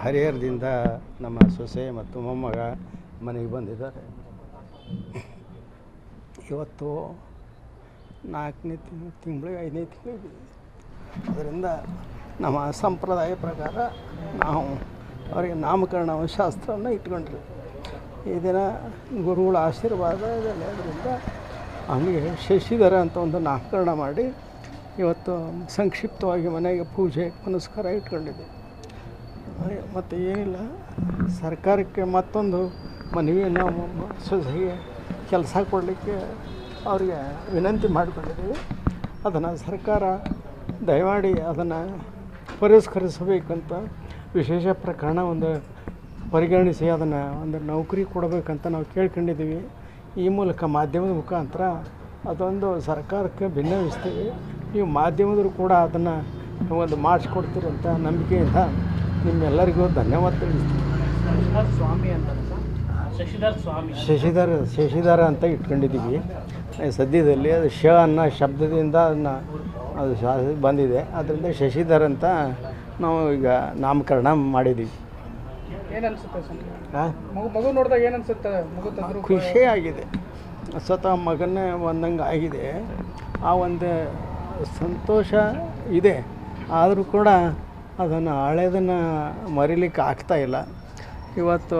ಹರಿಹರದಿಂದ ನಮ್ಮ ಸೊಸೆ ಮತ್ತು ಮೊಮ್ಮಗ ಮನೆಗೆ ಬಂದಿದ್ದಾರೆ. ಇವತ್ತು 4ನೇ ತಿಂಗಳು 5ನೇ ತಿಂಗಳು. ಅದರಿಂದ ನಮ್ಮ ಸಂಪ್ರದಾಯ ಪ್ರಕಾರ ನಾವು ಅವರಿಗೆ ನಾಮಕರಣ ಶಾಸ್ತ್ರವನ್ನು ಇಟ್ಕೊಂಡ್ರಿ. ಈ ದಿನ ಗುರುಗಳ ಆಶೀರ್ವಾದ ಇದೆಲ್ಲದರಿಂದ ಅವನಿಗೆ ಶಶಿಧರ ಅಂತ ಒಂದು ನಾಮಕರಣ ಮಾಡಿ ಇವತ್ತು ಸಂಕ್ಷಿಪ್ತವಾಗಿ ಮನೆಗೆ ಪೂಜೆ ಪುನಸ್ಕಾರ ಇಟ್ಕೊಂಡಿದ್ದೆ. ಮತ್ತು ಏನಿಲ್ಲ, ಸರ್ಕಾರಕ್ಕೆ ಮತ್ತೊಂದು ಮನವಿಯನ್ನು ಸೊಸೆಗೆ ಕೆಲಸ ಕೊಡಲಿಕ್ಕೆ ಅವರಿಗೆ ವಿನಂತಿ ಮಾಡಿಕೊಂಡಿದ್ದೀವಿ. ಅದನ್ನು ಸರ್ಕಾರ ದಯಮಾಡಿ ಅದನ್ನು ಪರಿಷ್ಕರಿಸಬೇಕಂತ ವಿಶೇಷ ಪ್ರಕರಣ ಒಂದು ಪರಿಗಣಿಸಿ ಅದನ್ನು ಒಂದು ನೌಕರಿ ಕೊಡಬೇಕಂತ ನಾವು ಕೇಳ್ಕೊಂಡಿದ್ದೀವಿ. ಈ ಮೂಲಕ ಮಾಧ್ಯಮದ ಮುಖಾಂತರ ಅದೊಂದು ಸರ್ಕಾರಕ್ಕೆ ಭಿನ್ನವಿಸ್ತೀವಿ. ನೀವು ಮಾಧ್ಯಮದರು ಕೂಡ ಅದನ್ನು ಒಂದು ಮಾಡಿಸ್ಕೊಡ್ತೀರಿ ಅಂತ ನಂಬಿಕೆಯಿಂದ ನಿಮ್ಮೆಲ್ಲರಿಗೂ ಧನ್ಯವಾದ ತಿಳಿಸ್ತೀವಿ. ಶಶಿಧರ ಅಂತ ಇಟ್ಕೊಂಡಿದ್ದೀವಿ. ಸದ್ಯದಲ್ಲಿ ಅದು ಶ ಅನ್ನೋ ಶಬ್ದದಿಂದ ಅದನ್ನು ಅದು ಬಂದಿದೆ. ಅದರಿಂದ ಶಶಿಧರ ಅಂತ ನಾವು ಈಗ ನಾಮಕರಣ ಮಾಡಿದ್ದೀವಿ. ಮಗು ನೋಡಿದಾಗ ಏನನ್ಸುತ್ತೆ? ಖುಷಿಯಾಗಿದೆ. ಸ್ವತಃ ಮಗನ್ನೇ ಒಂದಂಗೆ ಆಗಿದೆ. ಆ ಒಂದು ಸಂತೋಷ ಇದೆ. ಆದರೂ ಕೂಡ ಅದನ್ನು ಹಳೆಯದನ್ನು ಮರಿಲಿಕ್ಕೆ ಆಗ್ತಾಯಿಲ್ಲ. ಇವತ್ತು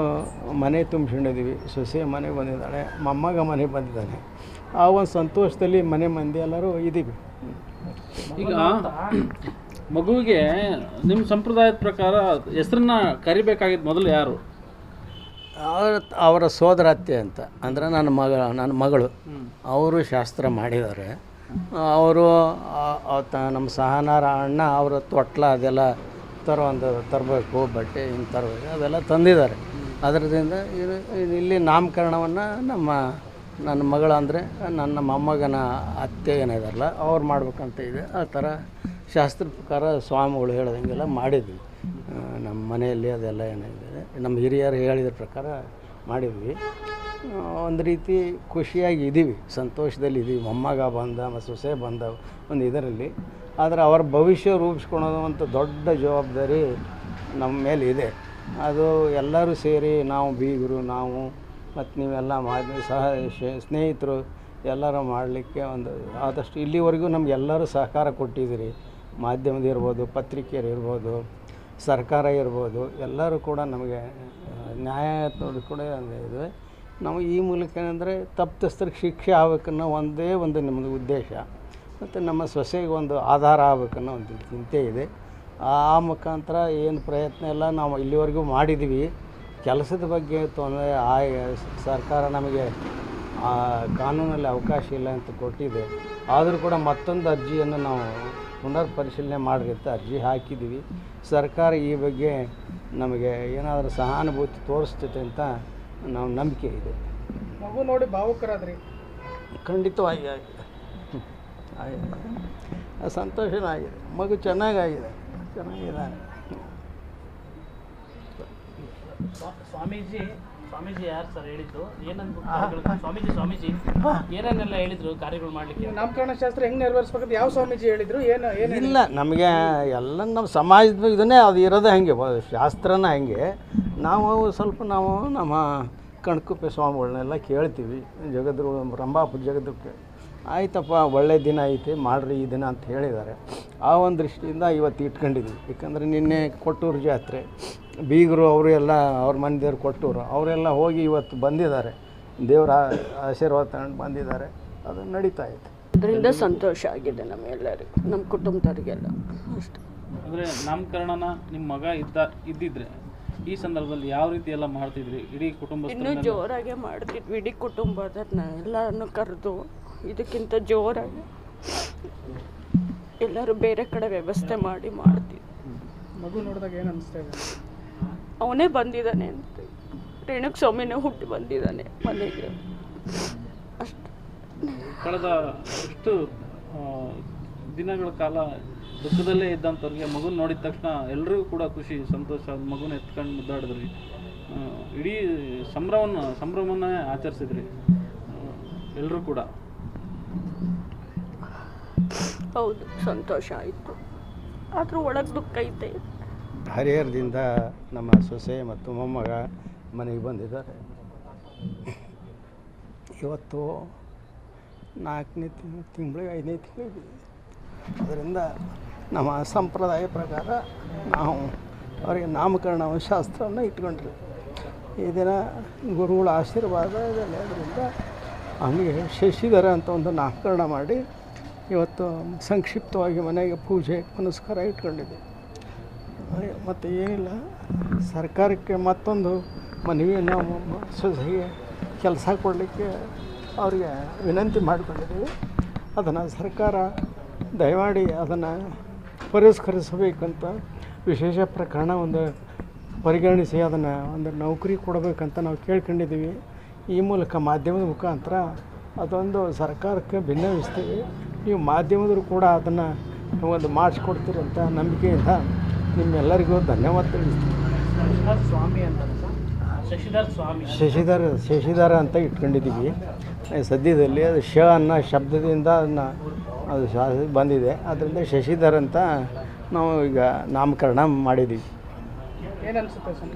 ಮನೆ ತುಂಬಿಸಿಕೊಂಡಿದ್ದೀವಿ. ಸೊಸೆ ಮನೆಗೆ ಬಂದಿದ್ದಾಳೆ, ಮೊಮ್ಮಗ ಮನೆಗೆ ಬಂದಿದ್ದಾನೆ. ಆ ಒಂದು ಸಂತೋಷದಲ್ಲಿ ಮನೆ ಮಂದಿ ಎಲ್ಲರೂ ಇದ್ದೀವಿ. ಈಗ ಮಗುವಿಗೆ ನಿಮ್ಮ ಸಂಪ್ರದಾಯದ ಪ್ರಕಾರ ಹೆಸರನ್ನ ಕರಿಬೇಕಾಗಿದ್ದು ಮೊದಲು ಯಾರು? ಅವರ ಸೋದರತ್ತೆ ಅಂತ, ಅಂದರೆ ನನ್ನ ಮಗಳು ಅವರು ಶಾಸ್ತ್ರ ಮಾಡಿದ್ದಾರೆ. ಅವರು ನಮ್ಮ ಸಹನಾರ ಅಣ್ಣ ಅವರ ತೊಟ್ಲ ಅದೆಲ್ಲ ತರಬೇಕು, ಬಟ್ಟೆ ಹಿಂಗೆ ತರಬೇಕು, ಅದೆಲ್ಲ ತಂದಿದ್ದಾರೆ. ಅದರಿಂದ ಇಲ್ಲಿ ನಾಮಕರಣವನ್ನು ನನ್ನ ಮಗಳು ಅಂದರೆ ನನ್ನ ಮೊಮ್ಮಗನ ಅತ್ತೆ ಏನಿದಾರಲ್ಲ ಅವ್ರು ಮಾಡ್ಬೇಕಂತ ಇದೆ. ಆ ಥರ ಶಾಸ್ತ್ರ ಪ್ರಕಾರ ಸ್ವಾಮಿಗಳು ಹೇಳ್ದಂಗೆಲ್ಲ ಮಾಡಿದ್ವಿ. ನಮ್ಮ ಮನೆಯಲ್ಲಿ ಅದೆಲ್ಲ ಏನಿದೆ ನಮ್ಮ ಹಿರಿಯರು ಹೇಳಿದ ಪ್ರಕಾರ ಮಾಡಿದ್ವಿ. ಒಂದು ರೀತಿ ಖುಷಿಯಾಗಿ ಇದ್ದೀವಿ, ಸಂತೋಷದಲ್ಲಿ ಇದ್ದೀವಿ. ಮೊಮ್ಮಗ ಬಂದ ಮತ್ತು ಸೊಸೆ ಬಂದ ಒಂದು ಇದರಲ್ಲಿ. ಆದರೆ ಅವರ ಭವಿಷ್ಯ ರೂಪಿಸ್ಕೊಳೋದು ಅಂತ ದೊಡ್ಡ ಜವಾಬ್ದಾರಿ ನಮ್ಮ ಮೇಲೆ ಇದೆ. ಅದು ಎಲ್ಲರೂ ಸೇರಿ ನಾವು ಬೀಗರು, ನಾವು ಮತ್ತು ನೀವೆಲ್ಲ ಸ್ನೇಹಿತರು ಎಲ್ಲರೂ ಮಾಡಲಿಕ್ಕೆ ಒಂದು ಆದಷ್ಟು ಇಲ್ಲಿವರೆಗೂ ನಮಗೆಲ್ಲರೂ ಸಹಕಾರ ಕೊಟ್ಟಿದ್ದೀರಿ. ಮಾಧ್ಯಮದ ಇರ್ಬೋದು, ಪತ್ರಿಕೆಯರು ಇರ್ಬೋದು, ಸರ್ಕಾರ ಇರ್ಬೋದು, ಎಲ್ಲರೂ ಕೂಡ ನಮಗೆ ನ್ಯಾಯ ಕೂಡ ಇದೆ. ನಾವು ಈ ಮೂಲಕ ಏನಂದರೆ ತಪ್ಪಿತಸ್ಥರಿಗೆ ಶಿಕ್ಷೆ ಆಗಬೇಕನ್ನೋ ಒಂದೇ ಒಂದು ನಮ್ಮದು ಉದ್ದೇಶ. ಮತ್ತು ನಮ್ಮ ಸೊಸೆಗೆ ಒಂದು ಆಧಾರ ಆಗಬೇಕನ್ನೋ ಒಂದು ಚಿಂತೆ ಇದೆ. ಆ ಮುಖಾಂತರ ಏನು ಪ್ರಯತ್ನ ಎಲ್ಲ ನಾವು ಇಲ್ಲಿವರೆಗೂ ಮಾಡಿದ್ದೀವಿ. ಕೆಲಸದ ಬಗ್ಗೆ ತೊಂದರೆ ಸರ್ಕಾರ ನಮಗೆ ಕಾನೂನಲ್ಲಿ ಅವಕಾಶ ಇಲ್ಲ ಅಂತ ಕೊಟ್ಟಿದೆ. ಆದರೂ ಕೂಡ ಮತ್ತೊಂದು ಅರ್ಜಿಯನ್ನು ನಾವು ಪುನರ್ ಪರಿಶೀಲನೆ ಮಾಡಿರುತ್ತೆ ಅರ್ಜಿ ಹಾಕಿದ್ದೀವಿ. ಸರ್ಕಾರ ಈ ಬಗ್ಗೆ ನಮಗೆ ಏನಾದರೂ ಸಹಾನುಭೂತಿ ತೋರಿಸ್ತೈತೆ ಅಂತ ನಾವು ನಂಬಿಕೆ ಇದೆ. ಮಗು ನೋಡಿ ಭಾವುಕರಾದ್ರಿ? ಖಂಡಿತವಾಗಿ ಆಗಿದೆ, ಸಂತೋಷನೂ ಆಗಿದೆ. ಮಗು ಚೆನ್ನಾಗಿದೆ. ಸ್ವಾಮೀಜಿ ಯಾರು ಸರ್ ಹೇಳಿದ್ದು? ಏನಂತ ಸ್ವಾಮೀಜಿ ಏನೇನೆಲ್ಲ ಹೇಳಿದ್ರು ಕಾರ್ಯಗಳು ಮಾಡಲಿಕ್ಕೆ? ನಾಮಕರಣ ಶಾಸ್ತ್ರ ಹೆಂಗೆ ನೆರವೇರಿಸ್ಬೇಕಂತ ಯಾವ ಸ್ವಾಮೀಜಿ ಹೇಳಿದ್ರು? ಏನು ಇಲ್ಲ, ನಮಗೆ ಎಲ್ಲ ನಮ್ಮ ಸಮಾಜದ ಇದನ್ನೇ ಅದು ಇರೋದೇ ಹಾಗೆ, ಶಾಸ್ತ್ರನ ಹಾಗೆ. ನಾವು ಸ್ವಲ್ಪ ನಮ್ಮ ಕಣ್ಕುಪ್ಪೆ ಸ್ವಾಮಿಗಳನ್ನೆಲ್ಲ ಕೇಳ್ತೀವಿ. ರಂಭಾಪುರ ಜಗದಕ್ಕೆ ಆಯ್ತಪ್ಪ, ಒಳ್ಳೆಯ ದಿನ ಐತೆ ಮಾಡಿರಿ ಈ ದಿನ ಅಂತ ಹೇಳಿದ್ದಾರೆ. ಆ ಒಂದು ದೃಷ್ಟಿಯಿಂದ ಇವತ್ತು ಇಟ್ಕೊಂಡಿದ್ವಿ. ಯಾಕಂದರೆ ನಿನ್ನೆ ಕೊಟ್ಟೂರು ಜಾತ್ರೆ, ಬೀಗರು ಅವರು ಎಲ್ಲ ಅವ್ರ ಮನೆದೇವ್ರು ಕೊಟ್ಟೂರು ಅವರೆಲ್ಲ ಹೋಗಿ ಇವತ್ತು ಬಂದಿದ್ದಾರೆ. ದೇವರ ಆಶೀರ್ವಾದ ತಗೊಂಡು ಬಂದಿದ್ದಾರೆ. ಅದು ನಡೀತಾ ಇದೆ. ಅದರಿಂದ ಸಂತೋಷ ಆಗಿದೆ ನಮ್ಮೆಲ್ಲರಿಗೂ, ನಮ್ಮ ಕುಟುಂಬದವರಿಗೆಲ್ಲ ಅಷ್ಟೇ. ಅಂದರೆ ನಾಮಕರಣನ ನಿಮ್ಮ ಮಗ ಇದ್ದಿದ್ರೆ ಈ ಸಂದರ್ಭದಲ್ಲಿ ಯಾವ ರೀತಿ ಎಲ್ಲ ಮಾಡ್ತಿದ್ರಿ? ಇಡೀ ಕುಟುಂಬ ಇನ್ನೂ ಜೋರಾಗೆ ಮಾಡ್ತಿದ್ವಿ. ಇಡೀ ಕುಟುಂಬದನ್ನ ಎಲ್ಲರನ್ನು ಕರೆದು ಇದಕ್ಕಿಂತ ಜೋರಾಗಿ ಎಲ್ಲರೂ ಬೇರೆ ಕಡೆ ವ್ಯವಸ್ಥೆ ಮಾಡಿ ಮಾಡ್ತಿದ್ವಿ. ಮಗು ನೋಡಿದಾಗ ಏನು ಅನಿಸ್ತಾ ಇದೆ? ಅವನೇ ಬಂದಿದ್ದಾನೆ ಅಂತ, ರೇಣುಕ ಸ್ವಾಮಿನೇ ಹುಟ್ಟಿ ಬಂದಿದ್ದಾನೆ ಮನೆಗೆ ಅಷ್ಟು. ಕಳೆದ ಎಷ್ಟು ದಿನಗಳ ಕಾಲ ದುಃಖದಲ್ಲೇ ಇದ್ದಂಥವ್ರಿಗೆ ಮಗುನ ನೋಡಿದ ತಕ್ಷಣ ಎಲ್ರಿಗೂ ಕೂಡ ಖುಷಿ, ಸಂತೋಷ. ಮಗುನ ಎತ್ಕೊಂಡು ಮುದ್ದಾಡಿದ್ರಿ, ಇಡೀ ಸಂಭ್ರಮವನ್ನೇ ಆಚರಿಸಿದ್ರಿ ಎಲ್ಲರೂ ಕೂಡ. ಹೌದು, ಸಂತೋಷ ಆಯಿತು. ಆದರೂ ಒಳಗೆ ದುಃಖ ಐತೆ. ಹರಿಹರದಿಂದ ನಮ್ಮ ಸೊಸೆ ಮತ್ತು ಮೊಮ್ಮಗ ಮನೆಗೆ ಬಂದಿದ್ದಾರೆ. ಇವತ್ತು 4ನೇ ತಿಂಗಳು 5ನೇ ತಿಂಗಳು. ಅದರಿಂದ ನಮ್ಮ ಸಂಪ್ರದಾಯ ಪ್ರಕಾರ ನಾವು ಅವರಿಗೆ ನಾಮಕರಣ ಶಾಸ್ತ್ರವನ್ನು ಇಟ್ಕೊಂಡ್ರಿ. ಈ ದಿನ ಗುರುಗಳ ಆಶೀರ್ವಾದ ಇದೆಲ್ಲ ಅದರಿಂದ ಅವನಿಗೆ ಶಶಿಧರ ಅಂತ ಒಂದು ನಾಮಕರಣ ಮಾಡಿ ಇವತ್ತು ಸಂಕ್ಷಿಪ್ತವಾಗಿ ಮನೆಗೆ ಪೂಜೆ ಪುನಸ್ಕಾರ ಇಟ್ಕೊಂಡಿದ್ದೆ. ಮತ್ತು ಏನಿಲ್ಲ, ಸರ್ಕಾರಕ್ಕೆ ಮತ್ತೊಂದು ಮನವಿ ನಾವು ಸೊಸೆಗೆ ಕೆಲಸ ಕೊಡಲಿಕ್ಕೆ ಅವರಿಗೆ ವಿನಂತಿ ಮಾಡಿಕೊಂಡಿದ್ದೀವಿ. ಅದನ್ನು ಸರ್ಕಾರ ದಯಮಾಡಿ ಅದನ್ನು ಪುರಸ್ಕರಿಸಬೇಕಂತ ವಿಶೇಷ ಪ್ರಕರಣ ಒಂದು ಪರಿಗಣಿಸಿ ಅದನ್ನು ಒಂದು ನೌಕರಿ ಕೊಡಬೇಕಂತ ನಾವು ಕೇಳ್ಕೊಂಡಿದ್ದೀವಿ. ಈ ಮೂಲಕ ಮಾಧ್ಯಮದ ಮುಖಾಂತರ ಅದೊಂದು ಸರ್ಕಾರಕ್ಕೆ ಭಿನ್ನವಿಸ್ತೀವಿ. ನೀವು ಮಾಧ್ಯಮದರು ಕೂಡ ಅದನ್ನು ಒಂದು ಮಾಡಿಸ್ಕೊಡ್ತೀರಂತ ನಂಬಿಕೆಯಿಂದ ನಿಮ್ಮೆಲ್ಲರಿಗೂ ಧನ್ಯವಾದ ತಿಳಿಸ್ತೀನಿ. ಶಶಿಧರ ಅಂತ ಇಟ್ಕೊಂಡಿದ್ದೀವಿ. ಸದ್ಯದಲ್ಲಿ ಅದು ಶ ಅನ್ನೋ ಶಬ್ದದಿಂದ ಅದನ್ನು ಅದು ಬಂದಿದೆ. ಅದರಿಂದ ಶಶಿಧರ್ ಅಂತ ನಾವು ಈಗ ನಾಮಕರಣ ಮಾಡಿದ್ದೀವಿ. ಏನು ಅನಿಸುತ್ತೆ ಸರ್?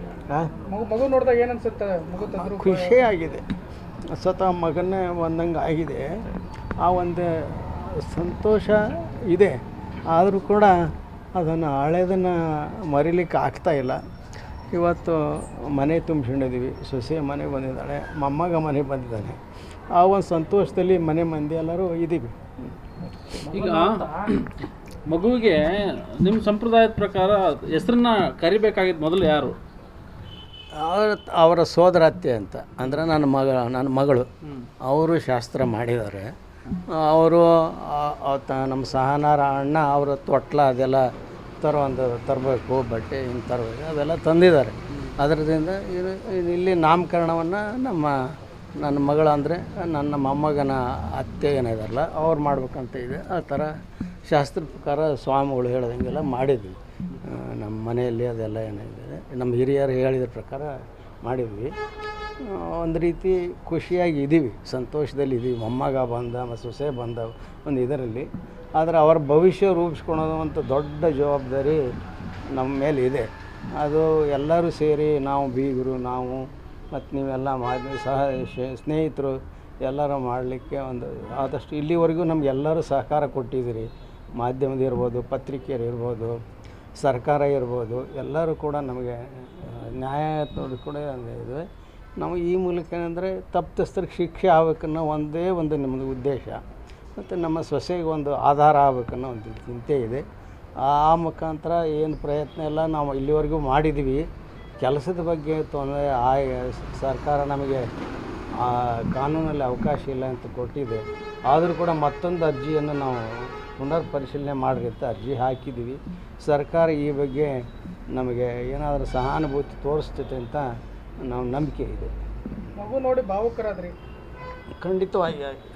ಮಗು ನೋಡಿದಾಗ ಏನು ಅನಿಸುತ್ತೆ? ಮಗು ತಂದ್ರು ಖುಷಿಯಾಗಿದೆ. ಸ್ವತಃ ಮಗನ್ನೇ ಒಂದಂಗೆ ಆಗಿದೆ. ಆ ಒಂದು ಸಂತೋಷ ಇದೆ. ಆದರೂ ಕೂಡ ಅದನ್ನು ಹಳೆಯದನ್ನು ಮರಿಲಿಕ್ಕೆ ಆಗ್ತಾಯಿಲ್ಲ. ಇವತ್ತು ಮನೆ ತುಂಬಿಸ್ಕೊಂಡಿದ್ದೀವಿ. ಸೊಸೆ ಮನೆಗೆ ಬಂದಿದ್ದಾಳೆ, ಮೊಮ್ಮಗ ಮನೆಗೆ ಬಂದಿದ್ದಾನೆ. ಆ ಒಂದು ಸಂತೋಷದಲ್ಲಿ ಮನೆ ಮಂದಿ ಎಲ್ಲರೂ ಇದ್ದೀವಿ. ಈಗ ಮಗುವಿಗೆ ನಿಮ್ಮ ಸಂಪ್ರದಾಯದ ಪ್ರಕಾರ ಹೆಸರನ್ನ ಕರಿಬೇಕಾಗಿದ್ದು ಮೊದಲು ಯಾರು? ಅವರ ಸೋದರತ್ತೆ ಅಂತ, ಅಂದರೆ ನನ್ನ ಮಗಳು ಅವರು ಶಾಸ್ತ್ರ ಮಾಡಿದ್ದಾರೆ. ಅವರು ನಮ್ಮ ಸಹನಾರ ಅಣ್ಣ ಅವರ ತೊಟ್ಲ ಅದೆಲ್ಲ ತರಬೇಕು, ಬಟ್ಟೆ ಹಿಂಗೆ ತರಬೇಕು, ಅದೆಲ್ಲ ತಂದಿದ್ದಾರೆ. ಅದರಿಂದ ಇಲ್ಲಿ ನಾಮಕರಣವನ್ನು ನನ್ನ ಮಗಳು ಅಂದರೆ ನನ್ನ ಮೊಮ್ಮಗನ ಅತ್ತೆ ಏನಿದಾರಲ್ಲ ಅವ್ರು ಮಾಡ್ಬೇಕಂತ ಇದೆ. ಆ ಥರ ಶಾಸ್ತ್ರ ಪ್ರಕಾರ ಸ್ವಾಮಿಗಳು ಹೇಳ್ದಂಗೆಲ್ಲ ಮಾಡಿದ್ವಿ. ನಮ್ಮ ಮನೆಯಲ್ಲಿ ಅದೆಲ್ಲ ಏನಿದೆ ನಮ್ಮ ಹಿರಿಯರು ಹೇಳಿದ ಪ್ರಕಾರ ಮಾಡಿದ್ವಿ. ಒಂದು ರೀತಿ ಖುಷಿಯಾಗಿ ಇದ್ದೀವಿ, ಸಂತೋಷದಲ್ಲಿ ಇದ್ದೀವಿ. ಮೊಮ್ಮಗ ಬಂದ ಮತ್ತು ಸೊಸೆ ಬಂದ ಒಂದು ಇದರಲ್ಲಿ. ಆದರೆ ಅವರ ಭವಿಷ್ಯ ರೂಪಿಸ್ಕೊಳೋದು ಅಂತ ದೊಡ್ಡ ಜವಾಬ್ದಾರಿ ನಮ್ಮ ಮೇಲೆ ಇದೆ. ಅದು ಎಲ್ಲರೂ ಸೇರಿ ನಾವು ಬೀಗರು, ನಾವು ಮತ್ತು ನೀವೆಲ್ಲ ಸ್ನೇಹಿತರು ಎಲ್ಲರೂ ಮಾಡಲಿಕ್ಕೆ ಒಂದು ಆದಷ್ಟು ಇಲ್ಲಿವರೆಗೂ ನಮಗೆಲ್ಲರೂ ಸಹಕಾರ ಕೊಟ್ಟಿದ್ದೀರಿ. ಮಾಧ್ಯಮದ ಇರ್ಬೋದು, ಪತ್ರಿಕೆಯರು ಇರ್ಬೋದು, ಸರ್ಕಾರ ಇರ್ಬೋದು, ಎಲ್ಲರೂ ಕೂಡ ನಮಗೆ ನ್ಯಾಯ ಕೂಡ ಇದೆ. ನಾವು ಈ ಮೂಲಕ ಏನಂದರೆ ತಪ್ಪಿತಸ್ಥರಿಗೆ ಶಿಕ್ಷೆ ಆಗಬೇಕನ್ನೋ ಒಂದೇ ಒಂದು ನಮ್ಮದು ಉದ್ದೇಶ. ಮತ್ತು ನಮ್ಮ ಸೊಸೆಗೆ ಒಂದು ಆಧಾರ ಆಗಬೇಕನ್ನೋ ಒಂದು ಚಿಂತೆ ಇದೆ. ಆ ಮುಖಾಂತರ ಏನು ಪ್ರಯತ್ನ ಎಲ್ಲ ನಾವು ಇಲ್ಲಿವರೆಗೂ ಮಾಡಿದ್ದೀವಿ. ಕೆಲಸದ ಬಗ್ಗೆ ತೊಂದರೆ ಸರ್ಕಾರ ನಮಗೆ ಕಾನೂನಲ್ಲಿ ಅವಕಾಶ ಇಲ್ಲ ಅಂತ ಕೊಟ್ಟಿದೆ. ಆದರೂ ಕೂಡ ಮತ್ತೊಂದು ಅರ್ಜಿಯನ್ನು ನಾವು ಪುನರ್ ಪರಿಶೀಲನೆ ಮಾಡಿರಿ ಅಂತ ಅರ್ಜಿ ಹಾಕಿದ್ದೀವಿ. ಸರ್ಕಾರ ಈ ಬಗ್ಗೆ ನಮಗೆ ಏನಾದರೂ ಸಹಾನುಭೂತಿ ತೋರಿಸ್ತೈತೆ ಅಂತ ನಾವು ನಂಬಿಕೆ ಇದೆ. ಮಗು ನೋಡಿ ಭಾವುಕರಾದ್ರಿ? ಖಂಡಿತವಾಗಿ ಆಗಿದೆ,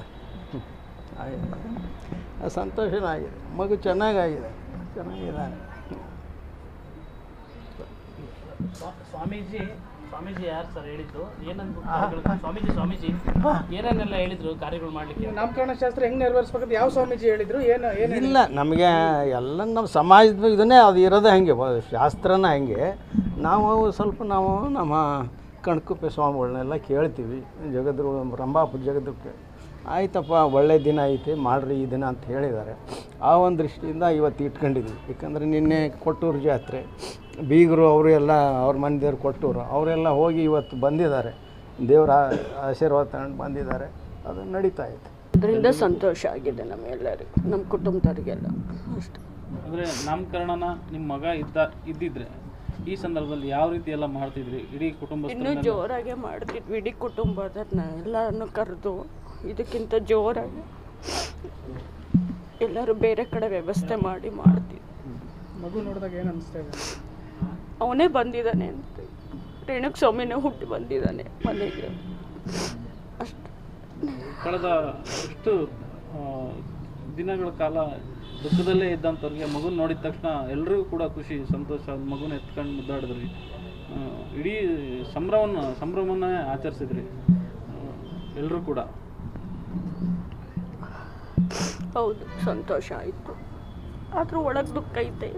ಸಂತೋಷನೂ ಆಗಿದೆ. ಮಗು ಚೆನ್ನಾಗಿದೆ. ಸ್ವಾಮೀಜಿ ಯಾರು ಸರ್ ಹೇಳಿದ್ದು? ಏನಂತ ಸ್ವಾಮೀಜಿ ಏನೇನೆಲ್ಲ ಹೇಳಿದ್ರು ಕಾರ್ಯಗಳು ಮಾಡಲಿಕ್ಕೆ? ನಾಮಕರಣ ಶಾಸ್ತ್ರ ಹೆಂಗೆ ನೆರವೇರಿಸ್ಬೇಕಂತ ಯಾವ ಸ್ವಾಮೀಜಿ ಹೇಳಿದ್ರು? ಏನು ಇಲ್ಲ, ನಮಗೆ ಎಲ್ಲ ನಮ್ಮ ಸಮಾಜದ ಇದನ್ನೇ ಅದು ಇರೋದೇ ಹಾಗೆ, ಶಾಸ್ತ್ರನ ಹಾಗೆ. ನಾವು ನಮ್ಮ ಕಣ್ಕುಪ್ಪೆ ಸ್ವಾಮಿಗಳನ್ನೆಲ್ಲ ಕೇಳ್ತೀವಿ. ರಂಭಾಪುರ ಜಗದಕ್ಕೆ ಆಯ್ತಪ್ಪ, ಒಳ್ಳೆಯ ದಿನ ಐತೆ ಮಾಡಿರಿ ಈ ದಿನ ಅಂತ ಹೇಳಿದ್ದಾರೆ. ಆ ಒಂದು ದೃಷ್ಟಿಯಿಂದ ಇವತ್ತು ಇಟ್ಕೊಂಡಿದ್ವಿ. ಯಾಕಂದರೆ ನಿನ್ನೆ ಕೊಟ್ಟೂರು ಜಾತ್ರೆ, ಬೀಗರು ಅವರು ಎಲ್ಲ ಅವ್ರ ಮನೆ ದೇವ್ರು ಕೊಟ್ಟೂರು ಅವರೆಲ್ಲ ಹೋಗಿ ಇವತ್ತು ಬಂದಿದ್ದಾರೆ. ದೇವರ ಆಶೀರ್ವಾದ ತಗೊಂಡು ಬಂದಿದ್ದಾರೆ. ಅದು ನಡೀತಾ ಇದೆ. ಅದರಿಂದ ಸಂತೋಷ ಆಗಿದೆ ನಮ್ಮೆಲ್ಲರಿಗೂ, ನಮ್ಮ ಕುಟುಂಬದವರಿಗೆಲ್ಲ ಅಷ್ಟೇ. ಅಂದರೆ ನಾಮಕರಣನ ನಿಮ್ಮ ಮಗ ಇದ್ದಿದ್ರೆ ಈ ಸಂದರ್ಭದಲ್ಲಿ ಯಾವ ರೀತಿ ಎಲ್ಲ ಮಾಡ್ತಿದ್ರಿ? ಇಡೀ ಕುಟುಂಬ ಇನ್ನೂ ಜೋರಾಗೆ ಮಾಡ್ತಿದ್ವಿ. ಇಡೀ ಕುಟುಂಬದನ್ನ ಎಲ್ಲರನ್ನು ಕರೆದು ಇದಕ್ಕಿಂತ ಜೋರಾಗಿ ಎಲ್ಲರೂ ಬೇರೆ ಕಡೆ ವ್ಯವಸ್ಥೆ ಮಾಡಿ ಮಾಡ್ತಿದ್ವಿ. ಮಗು ನೋಡಿದಾಗ ಏನು ಅನಿಸ್ತಾ ಇದೆ? ಅವನೇ ಬಂದಿದ್ದಾನೆ ಅಂತ, ರೇಣುಕ ಸ್ವಾಮಿನೇ ಹುಟ್ಟಿ ಬಂದಿದ್ದಾನೆ ಮನೆಗೆ ಅಷ್ಟು. ಕಳೆದ ಎಷ್ಟು ದಿನಗಳ ಕಾಲ ದುಃಖದಲ್ಲೇ ಇದ್ದಂಥವ್ರಿಗೆ ಮಗುನ ನೋಡಿದ ತಕ್ಷಣ ಎಲ್ರಿಗೂ ಕೂಡ ಖುಷಿ, ಸಂತೋಷ. ಮಗುನ ಎತ್ಕೊಂಡು ಮುದ್ದಾಡಿದ್ರಿ, ಇಡೀ ಸಂಭ್ರಮವನ್ನೇ ಆಚರಿಸಿದ್ರಿ ಎಲ್ಲರೂ ಕೂಡ. ಹೌದು, ಸಂತೋಷ ಆಯಿತು. ಆದರೂ ಒಳಗೆ ದುಃಖ ಐತೆ.